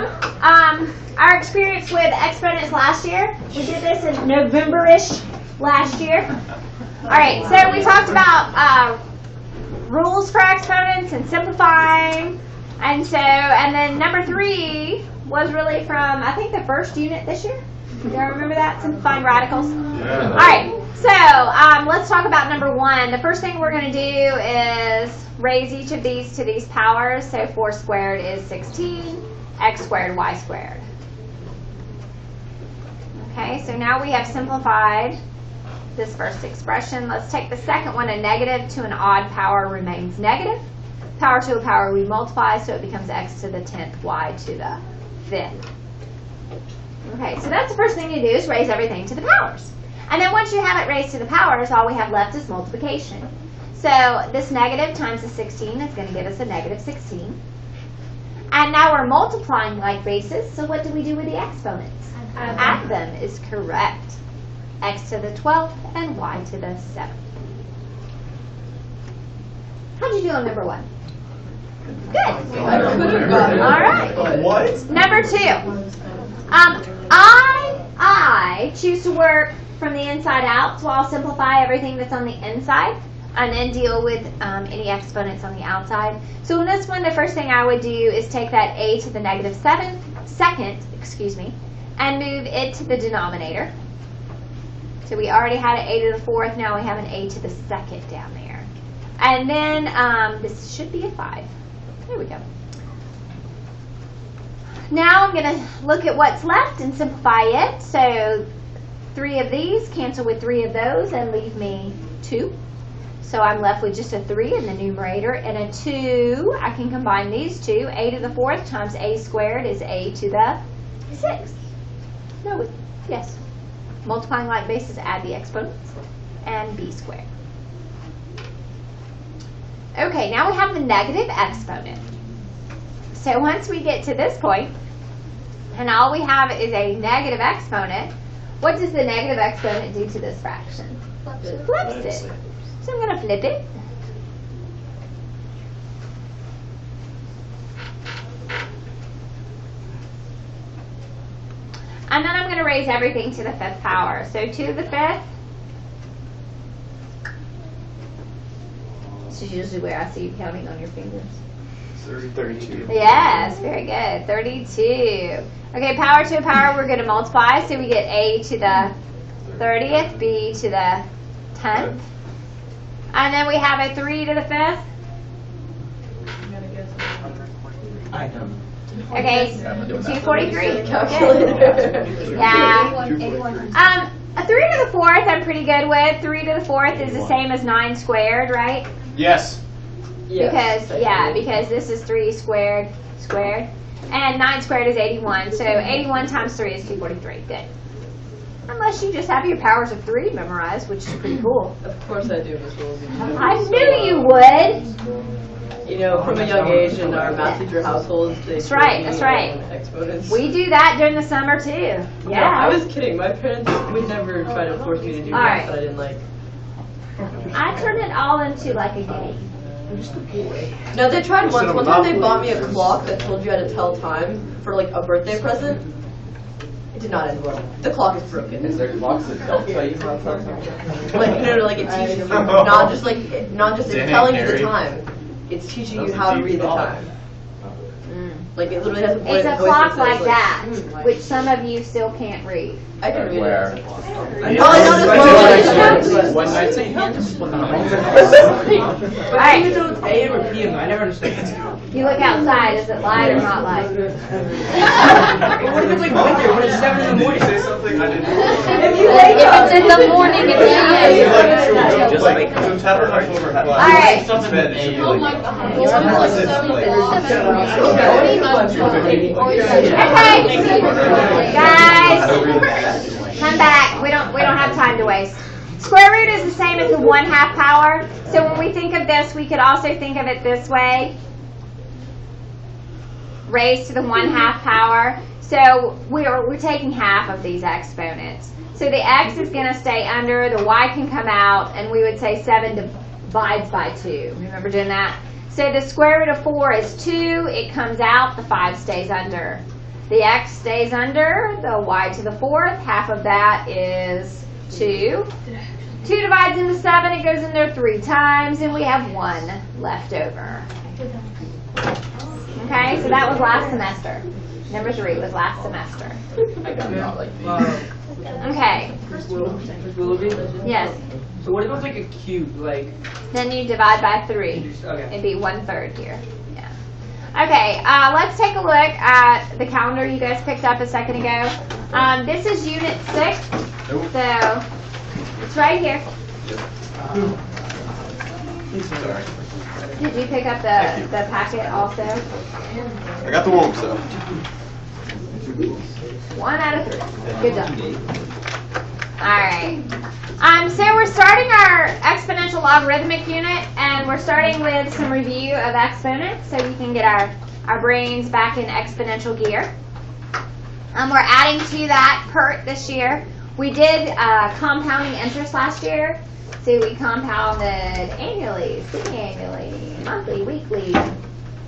from our experience with exponents last year. We did this in November-ish last year. All right, so we talked about rules for exponents and simplifying. And then number 3 was really from, I think, the first unit this year. Do y'all remember that? Simplifying radicals? Yeah. All right, so let's talk about number 1. The first thing we're going to do is raise each of these to these powers. So 4 squared is 16, x squared, y squared. Okay, so now we have simplified this first expression. Let's take the second one. A negative to an odd power remains negative. Power to a power we multiply, so it becomes x to the 10th, y to the 5th. Okay, so that's the first thing you do is raise everything to the powers. And then once you have it raised to the powers, all we have left is multiplication. So this negative times the 16 is going to give us a negative 16. And now we're multiplying like bases, so what do we do with the exponents? Add them is correct. X to the 12th and y to the 7th. How'd you do on number 1? Good. All right. What? Number 2. I choose to work from the inside out, so I'll simplify everything that's on the inside and then deal with any exponents on the outside. So in this one, the first thing I would do is take that a to the negative second, and move it to the denominator. So we already had an a to the 4th, now we have an a to the 2nd down there. And then this should be a 5. There we go. Now I'm going to look at what's left and simplify it. So 3 of these cancel with 3 of those and leave me 2. So I'm left with just a 3 in the numerator and a 2. I can combine these two. A to the 4th times a squared is a to the 6th. No, yes. Multiplying like bases, add the exponents, and b squared. Okay, now we have the negative exponent. So once we get to this point, and all we have is a negative exponent, what does the negative exponent do to this fraction? Flips it. So I'm going to flip it. And then I'm going to raise everything to the 5th power. So 2 to the 5th. This is usually where I see you counting on your fingers. 32. Yes, very good. 32. Okay, power to a power, we're going to multiply. So we get a to the 30th, b to the 10th. And then we have a 3 to the 5th. I know. Okay, 243. Yeah. A 3 to the 4th I'm pretty good with. 3 to the 4th is the same as 9 squared, right? Yes. Because this is 3 squared, and 9 squared is 81. So 81 times 3 is 243. Good. Unless you just have your powers of 3 memorized, which is pretty cool. Of course I do, Miss Woolsey. I knew you would. You know, from a young age in our math teacher households, they That's right. exponents. We do that during the summer too. Yeah. No, I was kidding. My parents would never try to force me to do math that I didn't like. I turned it all into like a game. No, they tried once. One time they bought me a clock that told you how to tell time for like a birthday present. It did not end well. The clock is broken. Is there clocks that don't tell you how to tell time? Like no, like it teaches you not just it's telling you the time. It's teaching you how to read the time. Like it literally has a voice. It's a clock like that, which some of you still can't read. I can read Where? it. One night saying Alright. AM or PM? I never understand. You look outside, is it light or not light? What if it's like winter? When it's 7 in the morning? Say something I didn't. If it's in the morning, it's Alright. Okay, guys, come back. We don't have time to waste. Square root is the same as the 1/2 power. So when we think of this, we could also think of it this way. Raised to the 1/2 power. So we're taking half of these exponents. So the x is going to stay under, the y can come out, and we would say 7 divides by 2. Remember doing that? So the square root of 4 is 2. It comes out. The 5 stays under. The x stays under the y to the 4th. Half of that is 2. 2 divides into 7, it goes in there 3 times, and we have 1 left over. Okay, so that was last semester. Number 3 was last semester. I do not like these. Okay, yes. So what if it was like a cube, like? Then you divide by 3. Okay. It'd be 1/3 here. Yeah. Okay, let's take a look at the calendar you guys picked up a second ago. This is Unit 6, so it's right here. Sorry. Did you pick up the packet also? I got the warm stuff. 1 out of 3. Good job. Alright. So we're starting our exponential logarithmic unit, and we're starting with some review of exponents so we can get our brains back in exponential gear. We're adding to that PERT this year. We did compounding interest last year, so we compounded annually, semi-annually, monthly, weekly,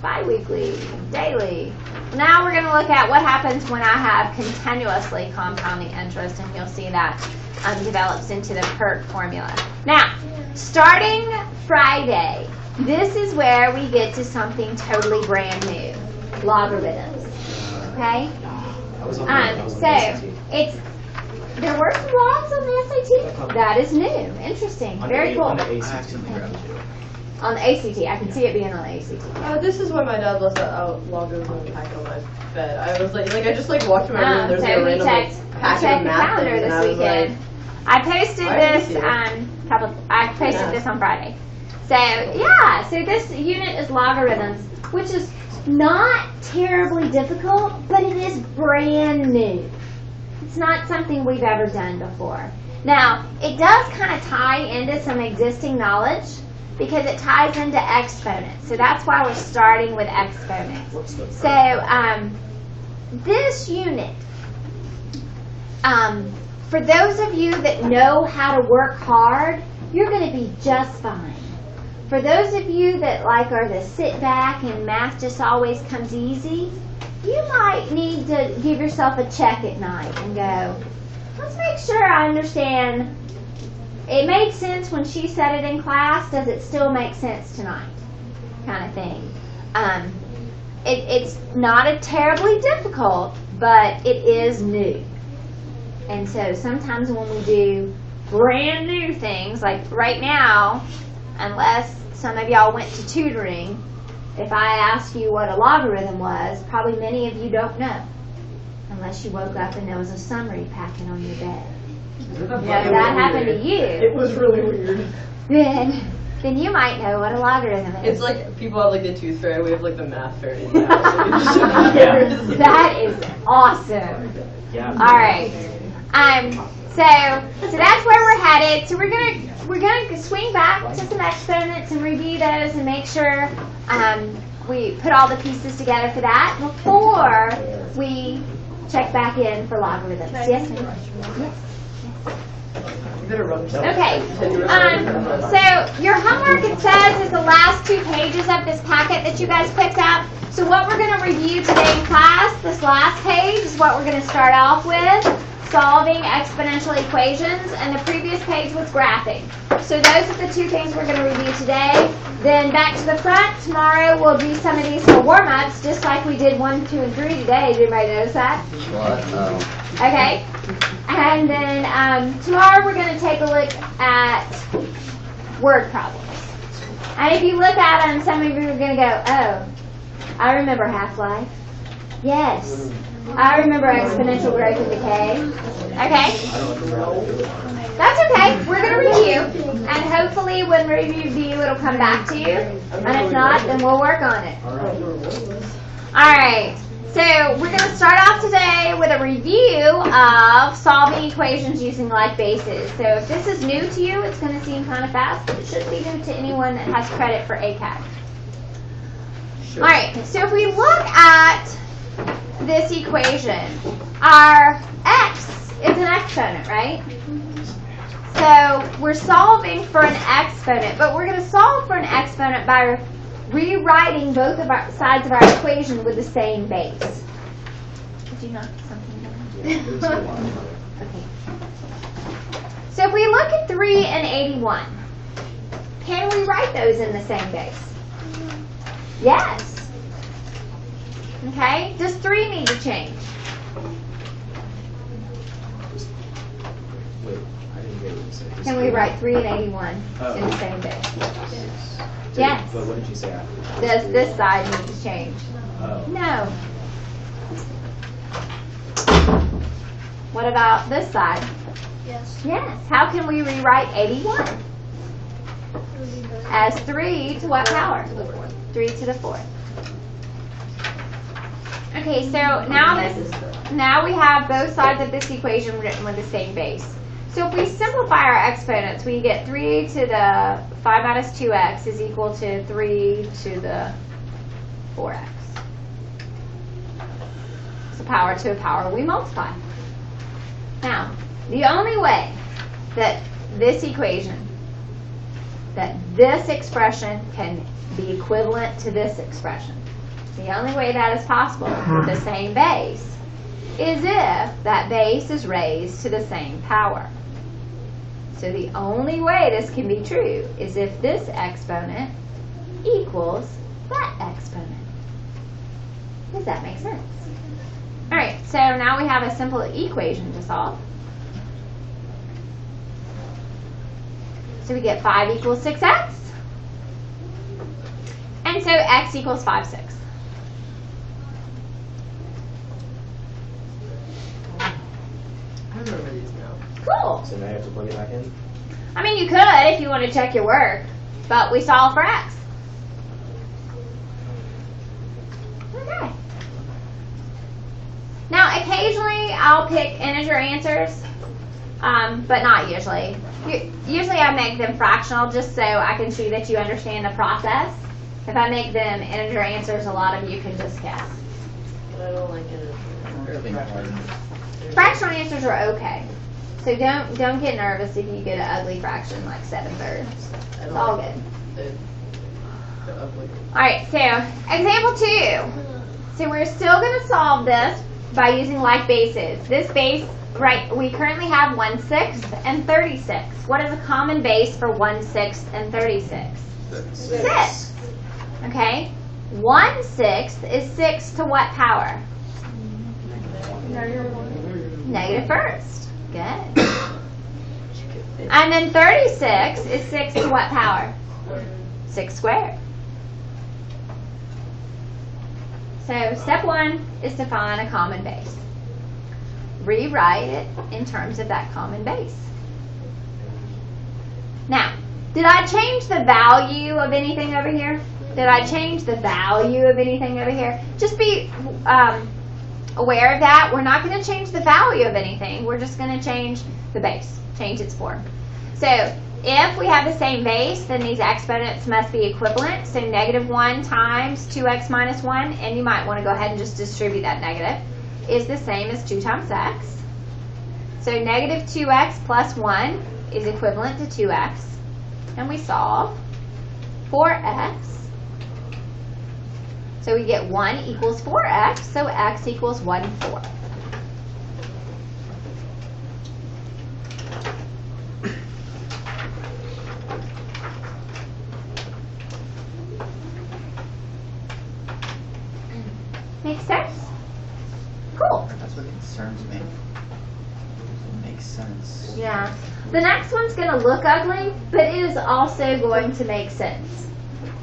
bi-weekly, daily. Now we're going to look at what happens when I have continuously compounding interest, and you'll see that develops into the PERT formula. Now, starting Friday, this is where we get to something totally brand new, logarithms. Okay? So there were some logs on the SAT. That is new, interesting, very cool. On the ACT. On the ACT, I can see it being on the ACT. This is why my dad left that logarithm pack on my bed. I was like I just walked in my room and there's So a we random checked packet of the math calendar things, and this I was weekend. like, I posted why are this you here? I posted this on Friday. So yeah, so this unit is logarithms, which is not terribly difficult, but it is brand new. It's not something we've ever done before. Now, it does kind of tie into some existing knowledge because it ties into exponents. So that's why we're starting with exponents. So this unit, for those of you that know how to work hard, you're going to be just fine. For those of you that are the sit back and math just always comes easy, you might need to give yourself a check at night and go, let's make sure I understand. It made sense when she said it in class. Does it still make sense tonight? Kind of thing. It's not a terribly difficult, but it is new. And so sometimes when we do brand new things, like right now, unless some of y'all went to tutoring, if I ask you what a logarithm was, probably many of you don't know. Unless you woke up and there was a summary packet on your bed. If that happened to you, it was really weird. then you might know what a logarithm is. It's like people have the tooth fairy, we have the math fairy. That is awesome. Yeah. All right. So that's where we're headed. So we're gonna swing back to some exponents and review those and make sure we put all the pieces together for that before we check back in for logarithms. Yes, ma'am. Yes. Okay. So your homework, it says, is the last 2 pages of this packet that you guys picked up. So what we're going to review today in class, this last page, is what we're going to start off with, solving exponential equations, and the previous page was graphing. So those are the 2 things we're going to review today. Then back to the front, tomorrow we'll do some of these for warm-ups, just like we did 1, 2, and 3 today. Did everybody notice that? Okay. And then tomorrow we're going to take a look at word problems. And if you look at them, some of you are going to go, oh, I remember half-life. Yes. I remember exponential growth and decay. Okay? That's okay. We're going to review. And hopefully when we review, it'll come back to you. And if not, then we'll work on it. All right. So we're going to start off today with a review of solving equations using like bases. So if this is new to you, it's going to seem kind of fast, but it shouldn't be new to anyone that has credit for ACAG. All right, so if we look at this equation, our x is an exponent, right? So we're solving for an exponent, but we're going to solve for an exponent by rewriting both of our sides of our equation with the same base. Did you knock something down? Okay. So if we look at 3 and 81, can we write those in the same base? Yes. Okay. Does 3 need to change? Wait, I didn't get what you said. Can we write 3 and 81 in the same base? Yes. But what did you say after? Does this side need to change? Oh. No. What about this side? Yes. Yes. How can we rewrite 81? As 3 to what power? 3 to the 4th. Okay, so now we have both sides of this equation written with the same base. So if we simplify our exponents, we get 3 to the 5 minus 2x is equal to 3 to the 4x. So power to a power we multiply. Now, the only way that this equation, that this expression can be equivalent to this expression, the only way that is possible with the same base is if that base is raised to the same power. So the only way this can be true is if this exponent equals that exponent. Does that make sense? All right, so now we have a simple equation to solve. So we get 5 equals 6x. And so x equals 5, 6. I remember these now. Cool. So now you have to plug it back in? I mean, you could if you want to check your work, but we solve for x. Okay. Now, occasionally I'll pick integer answers, but not usually. Usually I make them fractional just so I can see that you understand the process. If I make them integer answers, a lot of you can just guess. But I don't like it. Fairly hard. Fractional answers are okay. So don't get nervous if you get an ugly fraction like 7/3. It's all good. They're ugly. Alright, so example 2. So we're still going to solve this by using like bases. This base, right, we currently have 1/6 and 36. What is a common base for 1/6 and 36? 6. Okay? 1/6 is 6 to what power? Negative first. Good. And then 36 is 6 to what power? 6 squared. So step 1 is to find a common base. Rewrite it in terms of that common base. Now, did I change the value of anything over here? Did I change the value of anything over here? Just be aware of that. We're not going to change the value of anything. We're just going to change the base, change its form. So if we have the same base, then these exponents must be equivalent. So -1 times 2x minus 1, and you might want to go ahead and just distribute that negative, is the same as 2 times x. So -2x plus 1 is equivalent to 2x. And we solve for x. So we get 1 equals 4x, so x equals 1/4. Make sense? Cool. That's what concerns me. It makes sense. Yeah. The next one's going to look ugly, but it is also going to make sense.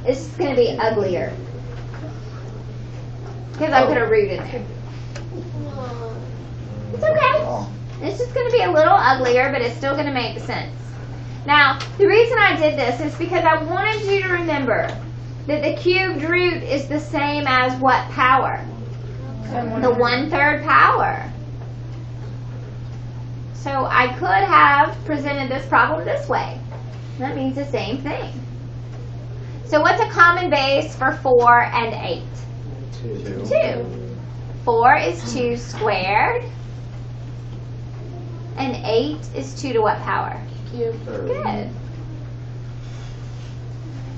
It's just going to be uglier. Because I put a root in there. It's okay. Oh. It's just going to be a little uglier, but it's still going to make sense. Now, the reason I did this is because I wanted you to remember that the cubed root is the same as what power? The 1/3 power. So I could have presented this problem this way. That means the same thing. So what's a common base for 4 and 8? 2. 4 is 2 squared. And 8 is 2 to what power? Good.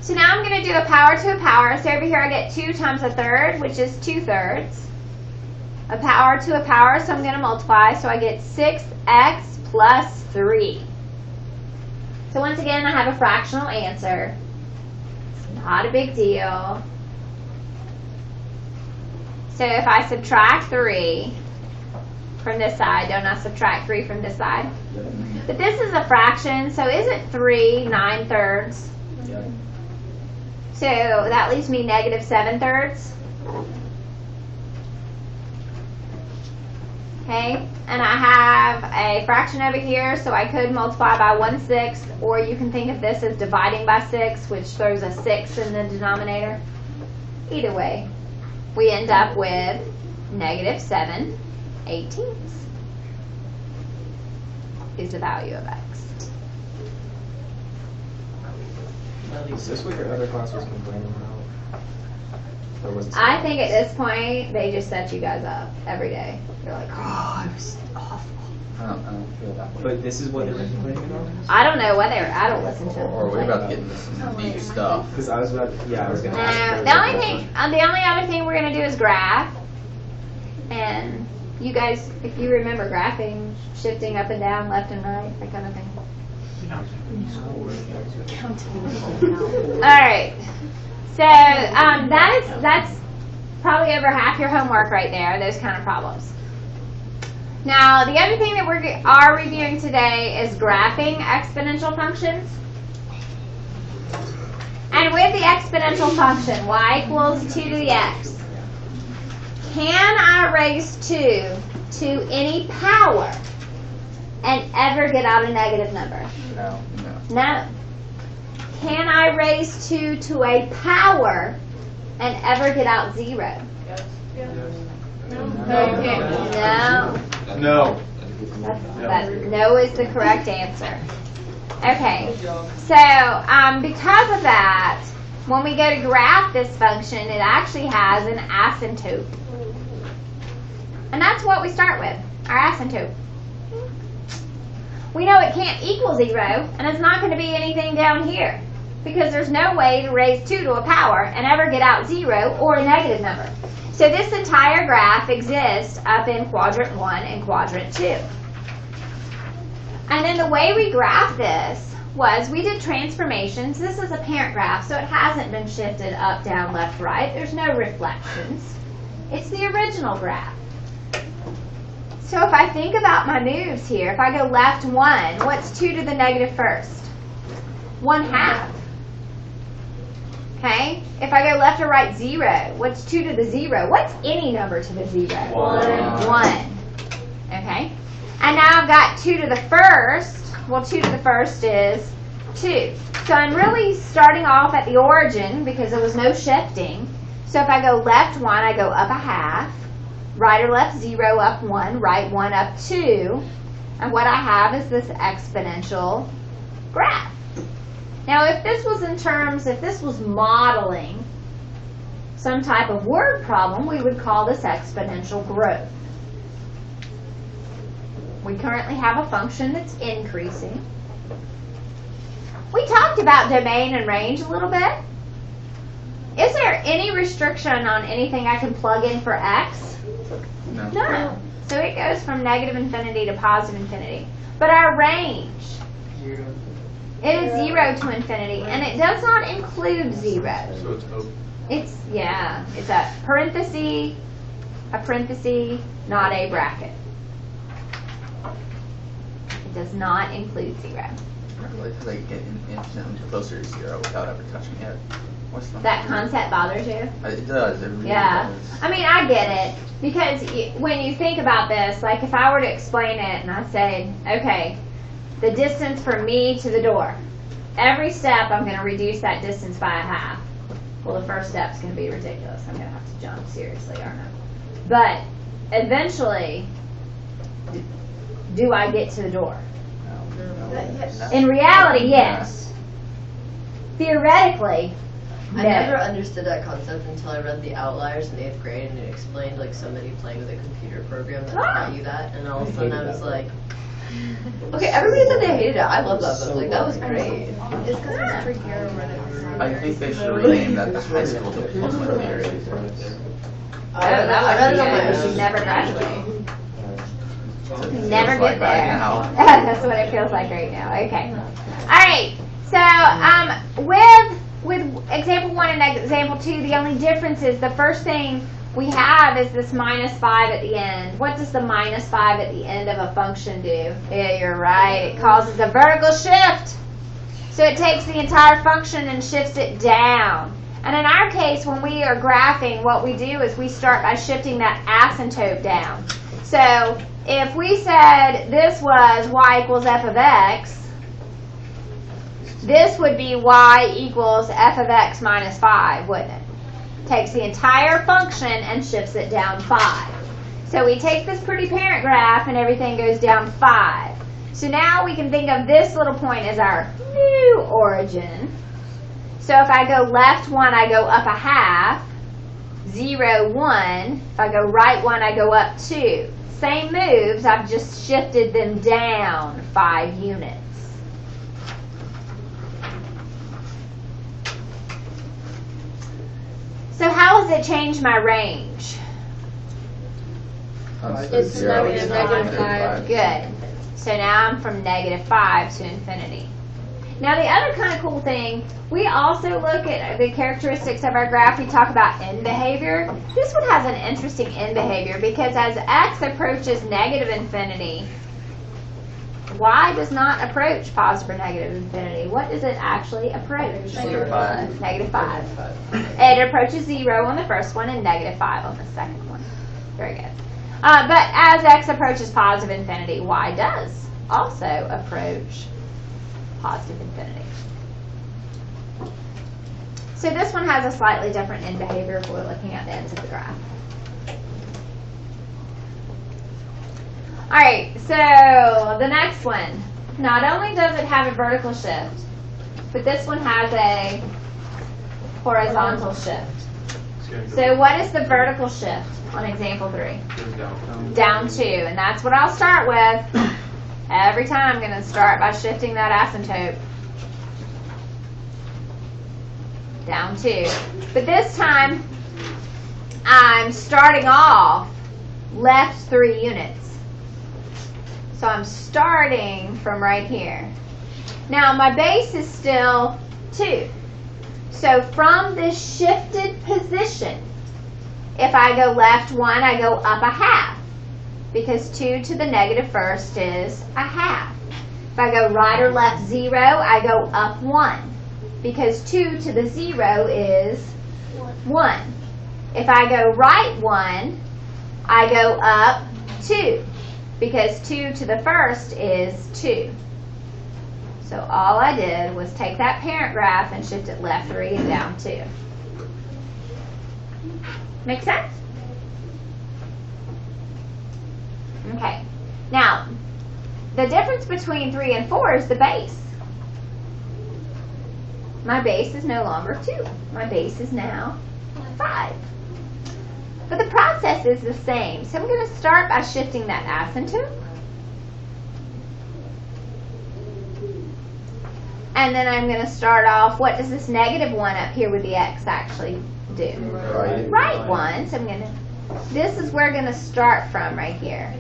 So now I'm going to do a power to a power. So over here I get 2 times 1/3, which is 2/3. a power to a power, so I'm going to multiply. So I get 6x plus 3. So once again, I have a fractional answer. It's not a big deal. So if I subtract 3 from this side, don't I subtract 3 from this side? But this is a fraction, so isn't 3 9/3? Yeah. So that leaves me negative 7/3. Okay, and I have a fraction over here, so I could multiply by 1/6, or you can think of this as dividing by 6, which throws a 6 in the denominator. Either way, we end up with negative 7/18 is the value of x. Is this what your other class was complaining about? Or was it I think at this point, they just set you guys up every day. They're like, oh, it was awful. I don't feel that way. But this is what they were complaining about? I don't know whether I don't listen to them. Or we're about to get into some deep stuff. Because I was about I was going to No, ask. the only other thing we're gonna do is graph, and you guys, if you remember graphing, shifting up and down, left and right, that kind of thing. All right, so that's probably over half your homework right there. Those kind of problems. Now, the other thing that we are reviewing today is graphing exponential functions. And with the exponential function, y equals 2 to the x, can I raise 2 to any power and ever get out a negative number? No. No. Can I raise 2 to a power and ever get out 0? No. No. No is the correct answer. Okay, so because of that, when we go to graph this function, it actually has an asymptote. And that's what we start with, our asymptote. We know it can't equal 0, and it's not going to be anything down here, because there's no way to raise 2 to a power and ever get out 0 or a negative number. So this entire graph exists up in quadrant 1 and quadrant 2. And then the way we graphed this was we did transformations. This is a parent graph, so it hasn't been shifted up, down, left, right. There's no reflections. It's the original graph. So if I think about my moves here, if I go left 1, what's 2 to the negative first? 1/2. Okay? If I go left or right 0, what's 2 to the 0? What's any number to the 0? 1. Okay? And now I've got 2 to the first. Well, 2 to the first is 2. So I'm really starting off at the origin because there was no shifting. So if I go left 1, I go up 1/2. Right or left 0, up 1. Right 1, up 2. And what I have is this exponential graph. Now, if this was modeling some type of word problem, we would call this exponential growth. We currently have a function that's increasing. We talked about domain and range a little bit. Is there any restriction on anything I can plug in for x? No. No. So it goes from negative infinity to positive infinity. But our range, it is 0 to infinity, and it does not include 0. So it's open. It's a parenthesis, not a bracket. It does not include 0. It's like getting infinitely closer to 0 without ever touching it. What's the That concept bothers you? It does. It really Yeah. does. I mean, I get it. Because when you think about this, like if I were to explain it and I said, okay, the distance from me to the door, every step I'm going to reduce that distance by 1/2. Well, the first step's going to be ridiculous. I'm going to have to jump seriously, aren't I? But eventually, do I get to the door? In reality, yes. Theoretically, I no. never understood that concept until I read The Outliers in 8th grade, and it explained like somebody playing with a computer program that taught you that, and all of a sudden I was like, okay, everybody said they hated it. I love that book. Like, that was great. It's because it was pre-care or whatever. I think they should rename that the high school diploma theory. Oh, that was I read it on my good. own. Never graduate. Feels Never like get right there. now. That's what it feels like right now. Okay. All right. So with example 1 and example 2, the only difference is the first thing we have is this -5 at the end. What does the -5 at the end of a function do? Yeah, you're right. It causes a vertical shift. So it takes the entire function and shifts it down. And in our case, when we are graphing, what we do is we start by shifting that asymptote down. So if we said this was y equals f of x, this would be y equals f of x minus 5, wouldn't it? Takes the entire function and shifts it down 5. So we take this pretty parent graph and everything goes down 5. So now we can think of this little point as our new origin. So if I go left 1, I go up a half. 0, 1. If I go right 1, I go up 2. Same moves, I've just shifted them down 5 units. So how has it changed my range? It's -0 to to -5. Good. So now I'm from -5 to infinity. Now the other kind of cool thing, we also look at the characteristics of our graph. We talk about end behavior. This one has an interesting end behavior because as x approaches negative infinity, y does not approach positive or negative infinity. What does it actually approach? -5. -5. It approaches 0 on the first one and -5 on the second one. Very good. But as x approaches positive infinity, y does also approach positive infinity. So this one has a slightly different end behavior if we're looking at the ends of the graph. Alright, so the next one. Not only does it have a vertical shift, but this one has a horizontal shift. So what is the vertical shift on example 3? Down 2, and that's what I'll start with. Every time I'm going to start by shifting that asymptote down 2. But this time, I'm starting off left 3 units. So I'm starting from right here. Now my base is still 2. So from this shifted position, if I go left 1, I go up a half. Because 2 to the negative first is a half. If I go right or left 0, I go up 1. Because 2 to the 0 is 1. If I go right 1, I go up 2. Because 2 to the first is 2. So all I did was take that parent graph and shift it left 3 and down 2. Make sense? Okay. Now, the difference between 3 and 4 is the base. My base is no longer 2. My base is now 5. But the process is the same. So I'm going to start by shifting that asymptote. And then I'm going to start off, what does this -1 up here with the x actually do? Right 1. So I'm going to, this is where we're going to start from right here.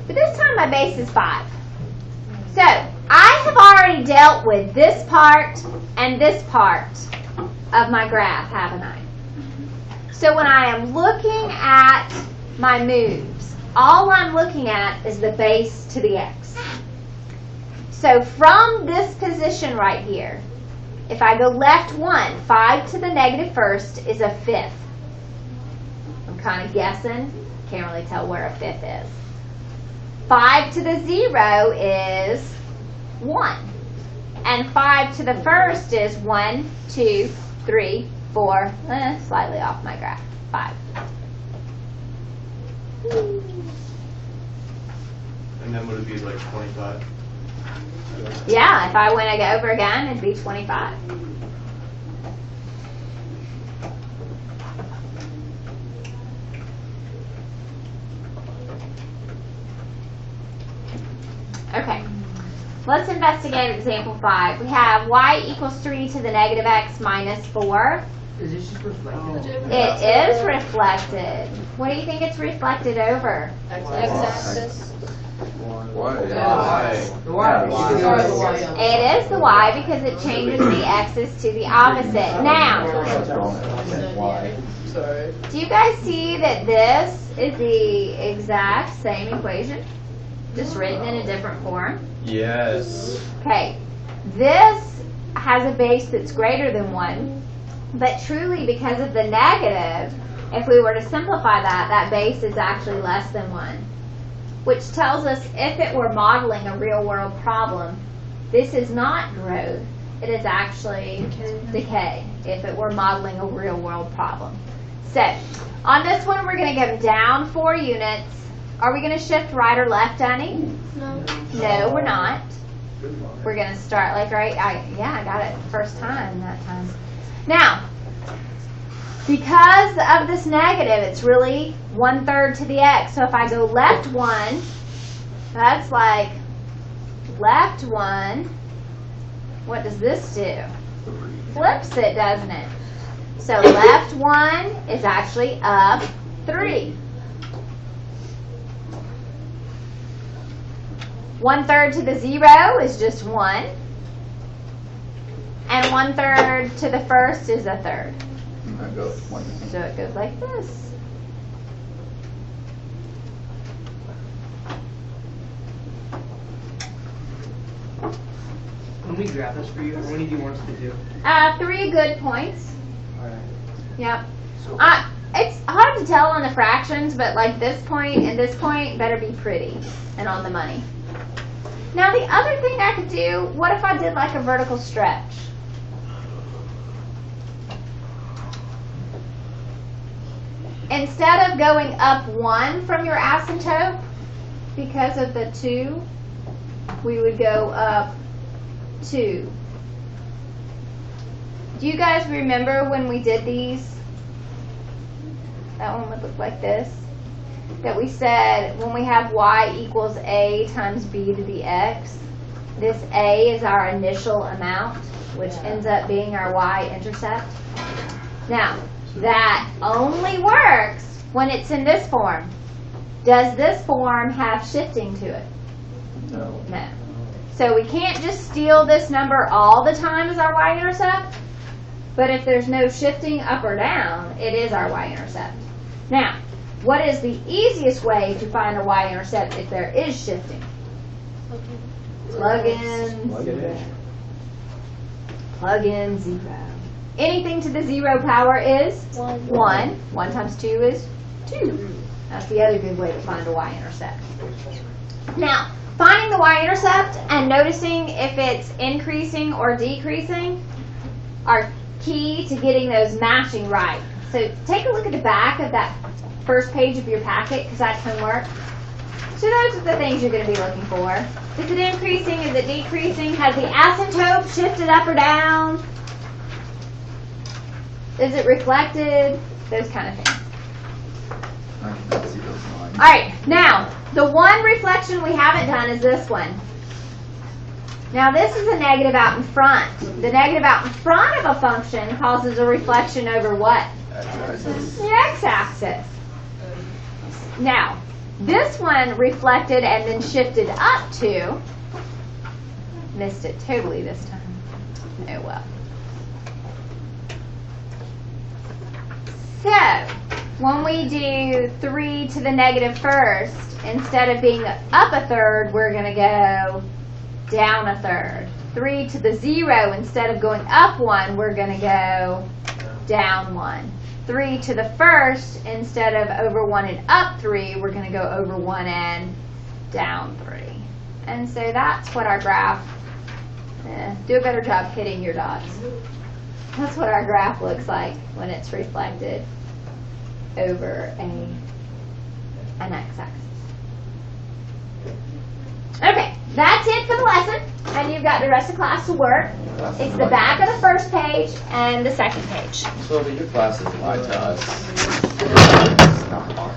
But this time my base is 5. So I have already dealt with this part and this part of my graph, haven't I? So when I am looking at my moves, all I'm looking at is the base to the x. So from this position right here, if I go left 1, 5 to the negative first is a fifth. I'm kind of guessing. Can't really tell where a fifth is. 5 to the 0 is 1. And 5 to the first is 1, 2, 3, 4, slightly off my graph, 5. And then would it be like 25? Yeah, if I went over again, it'd be 25. Okay, let's investigate example 5. We have y equals 3 to the negative x minus 4. Is this just reflected? It is reflected. What do you think it's reflected over? X-axis. Why? The Y. It is the y because it changes the x's to the opposite. Now, Sorry. do you guys see that this is the exact same equation? Just written in a different form? Yes. Okay, this has a base that's greater than 1, but truly because of the negative, if we were to simplify that, that base is actually less than 1, which tells us if it were modeling a real-world problem, this is not growth, it is actually decay, if it were modeling a real-world problem. So, on this one, we're going to go down 4 units. Are we going to shift right or left, Annie? No. No, we're not. We're going to start like right. I got it first time that time. Now, because of this negative, it's really 1/3 to the x. So if I go left 1, that's like left 1. What does this do? Flips it, doesn't it? So left 1 is actually up 3. 1/3 to the 0 is just 1. And 1/3 to the first is 1/3. I go 1. So it goes like this. When we graph this for you, what do you want us to do? 3 good points. Alright. Yep. It's hard to tell on the fractions, but like this point and this point better be pretty and on the money. Now the other thing I could do, what if I did like a vertical stretch? Instead of going up 1 from your asymptote, because of the 2, we would go up 2. Do you guys remember when we did these? That one would look like this. That we said when we have y equals a times b to the x, this a is our initial amount, which ends up being our y-intercept. Now, that only works when it's in this form. Does this form have shifting to it? No. No. So we can't just steal this number all the time as our y-intercept, but if there's no shifting up or down, it is our y-intercept. Now, what is the easiest way to find a y-intercept if there is shifting? Plug in. Plug it in. Plug in 0. Anything to the 0 power is 1. 1 times 2 is 2. That's the other good way to find a y-intercept. Now, finding the y-intercept and noticing if it's increasing or decreasing are key to getting those matching right. So take a look at the back of that first page of your packet, because that's homework. So those are the things you're going to be looking for. Is it increasing? Is it decreasing? Has the asymptote shifted up or down? Is it reflected? Those kind of things. I cannot see those lines. All right, now, the one reflection we haven't done is this one. Now, this is a negative out in front. The negative out in front of a function causes a reflection over what? X-axis. The x-axis. Now, this one reflected and then shifted up to, missed it totally this time. Oh well. So, when we do 3 to the negative first, instead of being up 1/3, we're going to go down 1/3. 3 to the 0, instead of going up 1, we're going to go down 1. 3 to the first, instead of over 1 and up 3, we're going to go over 1 and down 3. And so that's what our graph, do a better job hitting your dots. That's what our graph looks like when it's reflected over an x-axis. Okay, that's it for the lesson, and you've got the rest of class to work. It's the back of the first page and the second page. So, your classes lie to us. It's not hard.